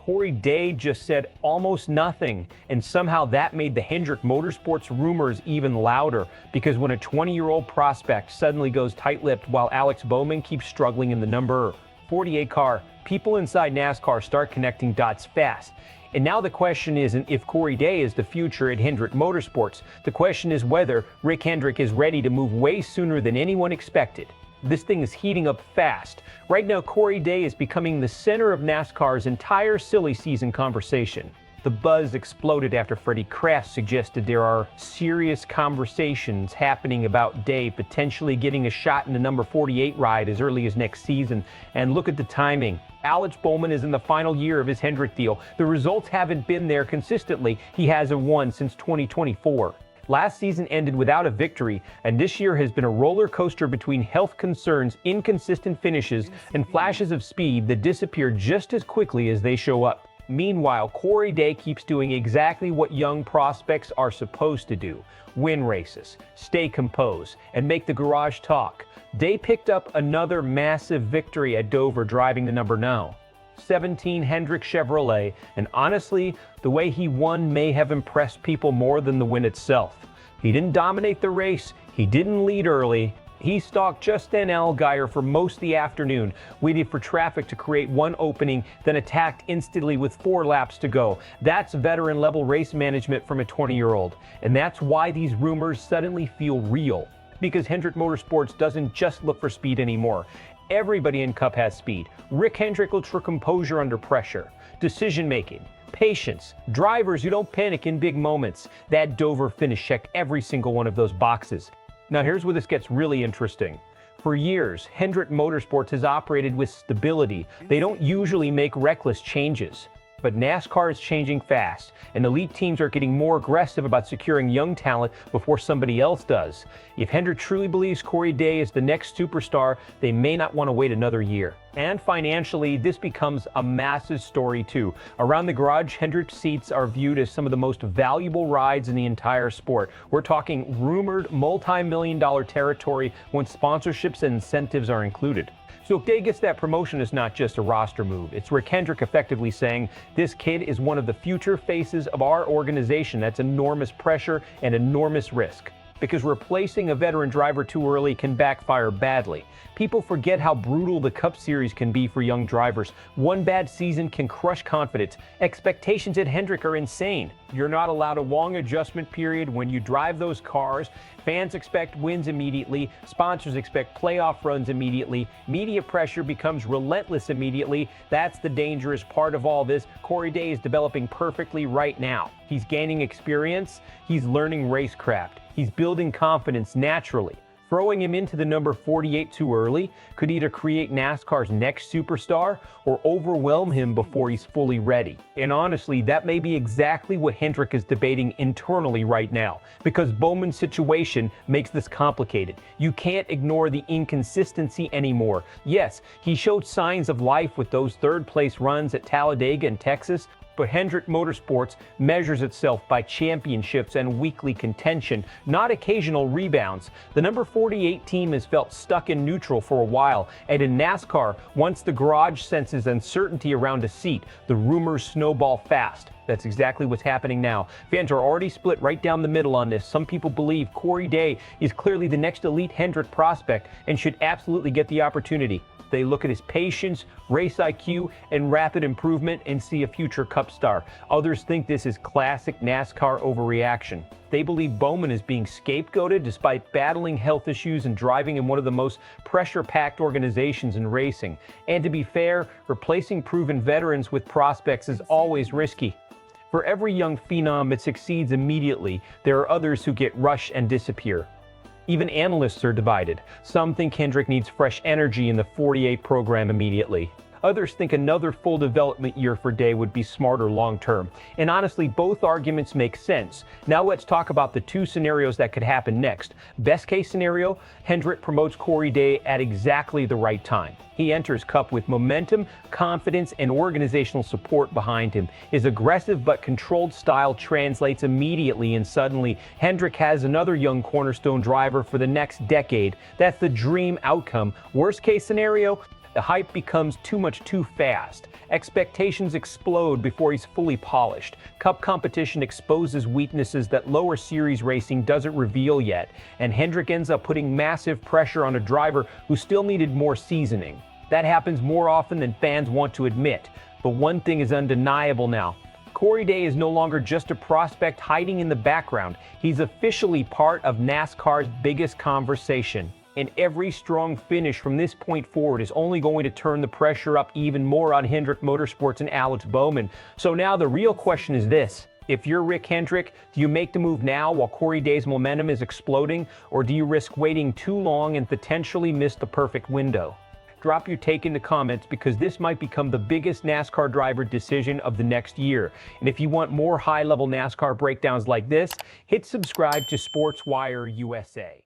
Corey Day just said almost nothing, and somehow that made the Hendrick Motorsports rumors even louder, because when a 20-year-old prospect suddenly goes tight-lipped while Alex Bowman keeps struggling in the number 48 car, people inside NASCAR start connecting dots fast. And now the question isn't if Corey Day is the future at Hendrick Motorsports. The question is whether Rick Hendrick is ready to move way sooner than anyone expected. This thing is heating up fast. Right now, Corey Day is becoming the center of NASCAR's entire silly season conversation. The buzz exploded after Freddie Kraft suggested there are serious conversations happening about Day potentially getting a shot in the number 48 ride as early as next season. And look at the timing. Alex Bowman is in the final year of his Hendrick deal. The results haven't been there consistently. He hasn't won since 2024. Last season ended without a victory, and this year has been a roller coaster between health concerns, inconsistent finishes, and flashes of speed that disappear just as quickly as they show up. Meanwhile, Corey Day keeps doing exactly what young prospects are supposed to do: win races, stay composed, and make the garage talk. Day picked up another massive victory at Dover driving the number 17 Hendrick Chevrolet, and honestly, the way he won may have impressed people more than the win itself. He didn't dominate the race, he didn't lead early, he stalked just then Allgaier for most of the afternoon, waited for traffic to create one opening, then attacked instantly with 4 laps to go. That's veteran-level race management from a 20-year-old, and that's why these rumors suddenly feel real. Because Hendrick Motorsports doesn't just look for speed anymore. Everybody in Cup has speed. Rick Hendrick looks for composure under pressure, decision-making, patience, drivers who don't panic in big moments. That Dover finish checked every single one of those boxes. Now here's where this gets really interesting. For years, Hendrick Motorsports has operated with stability. They don't usually make reckless changes. But NASCAR is changing fast, and elite teams are getting more aggressive about securing young talent before somebody else does. If Hendrick truly believes Corey Day is the next superstar, they may not want to wait another year. And financially, this becomes a massive story too. Around the garage, Hendrick seats are viewed as some of the most valuable rides in the entire sport. We're talking rumored multi-million-dollar territory when sponsorships and incentives are included. So if Day gets that promotion, it's not just a roster move. It's Rick Hendrick effectively saying, this kid is one of the future faces of our organization. That's enormous pressure and enormous risk. Because replacing a veteran driver too early can backfire badly. People forget how brutal the Cup Series can be for young drivers. One bad season can crush confidence. Expectations at Hendrick are insane. You're not allowed a long adjustment period when you drive those cars. Fans expect wins immediately. Sponsors expect playoff runs immediately. Media pressure becomes relentless immediately. That's the dangerous part of all this. Corey Day is developing perfectly right now. He's gaining experience. He's learning racecraft. He's building confidence naturally. Throwing him into the number 48 too early could either create NASCAR's next superstar or overwhelm him before he's fully ready. And honestly, that may be exactly what Hendrick is debating internally right now, because Bowman's situation makes this complicated. You can't ignore the inconsistency anymore. Yes, he showed signs of life with those third-place runs at Talladega and Texas, but Hendrick Motorsports measures itself by championships and weekly contention, not occasional rebounds. The number 48 team has felt stuck in neutral for a while, and in NASCAR, once the garage senses uncertainty around a seat, the rumors snowball fast. That's exactly what's happening now. Fans are already split right down the middle on this. Some people believe Corey Day is clearly the next elite Hendrick prospect and should absolutely get the opportunity. They look at his patience, race IQ, and rapid improvement and see a future Cup star. Others think this is classic NASCAR overreaction. They believe Bowman is being scapegoated despite battling health issues and driving in one of the most pressure-packed organizations in racing. And to be fair, replacing proven veterans with prospects is always risky. For every young phenom that succeeds immediately, there are others who get rushed and disappear. Even analysts are divided. Some think Hendrick needs fresh energy in the 48 program immediately. Others think another full development year for Day would be smarter long term. And honestly, both arguments make sense. Now let's talk about the two scenarios that could happen next. Best case scenario, Hendrick promotes Corey Day at exactly the right time. He enters Cup with momentum, confidence, and organizational support behind him. His aggressive but controlled style translates immediately, and suddenly Hendrick has another young cornerstone driver for the next decade. That's the dream outcome. Worst case scenario, The hype becomes too much too fast. Expectations explode before he's fully polished. Cup competition exposes weaknesses that lower series racing doesn't reveal yet, and Hendrick ends up putting massive pressure on a driver who still needed more seasoning. That happens more often than fans want to admit, but one thing is undeniable now. Corey Day is no longer just a prospect hiding in the background. He's officially part of NASCAR's biggest conversation. And every strong finish from this point forward is only going to turn the pressure up even more on Hendrick Motorsports and Alex Bowman. So now the real question is this. If you're Rick Hendrick, do you make the move now while Corey Day's momentum is exploding, or do you risk waiting too long and potentially miss the perfect window? Drop your take in the comments, because this might become the biggest NASCAR driver decision of the next year. And if you want more high-level NASCAR breakdowns like this, hit subscribe to SportsWire USA.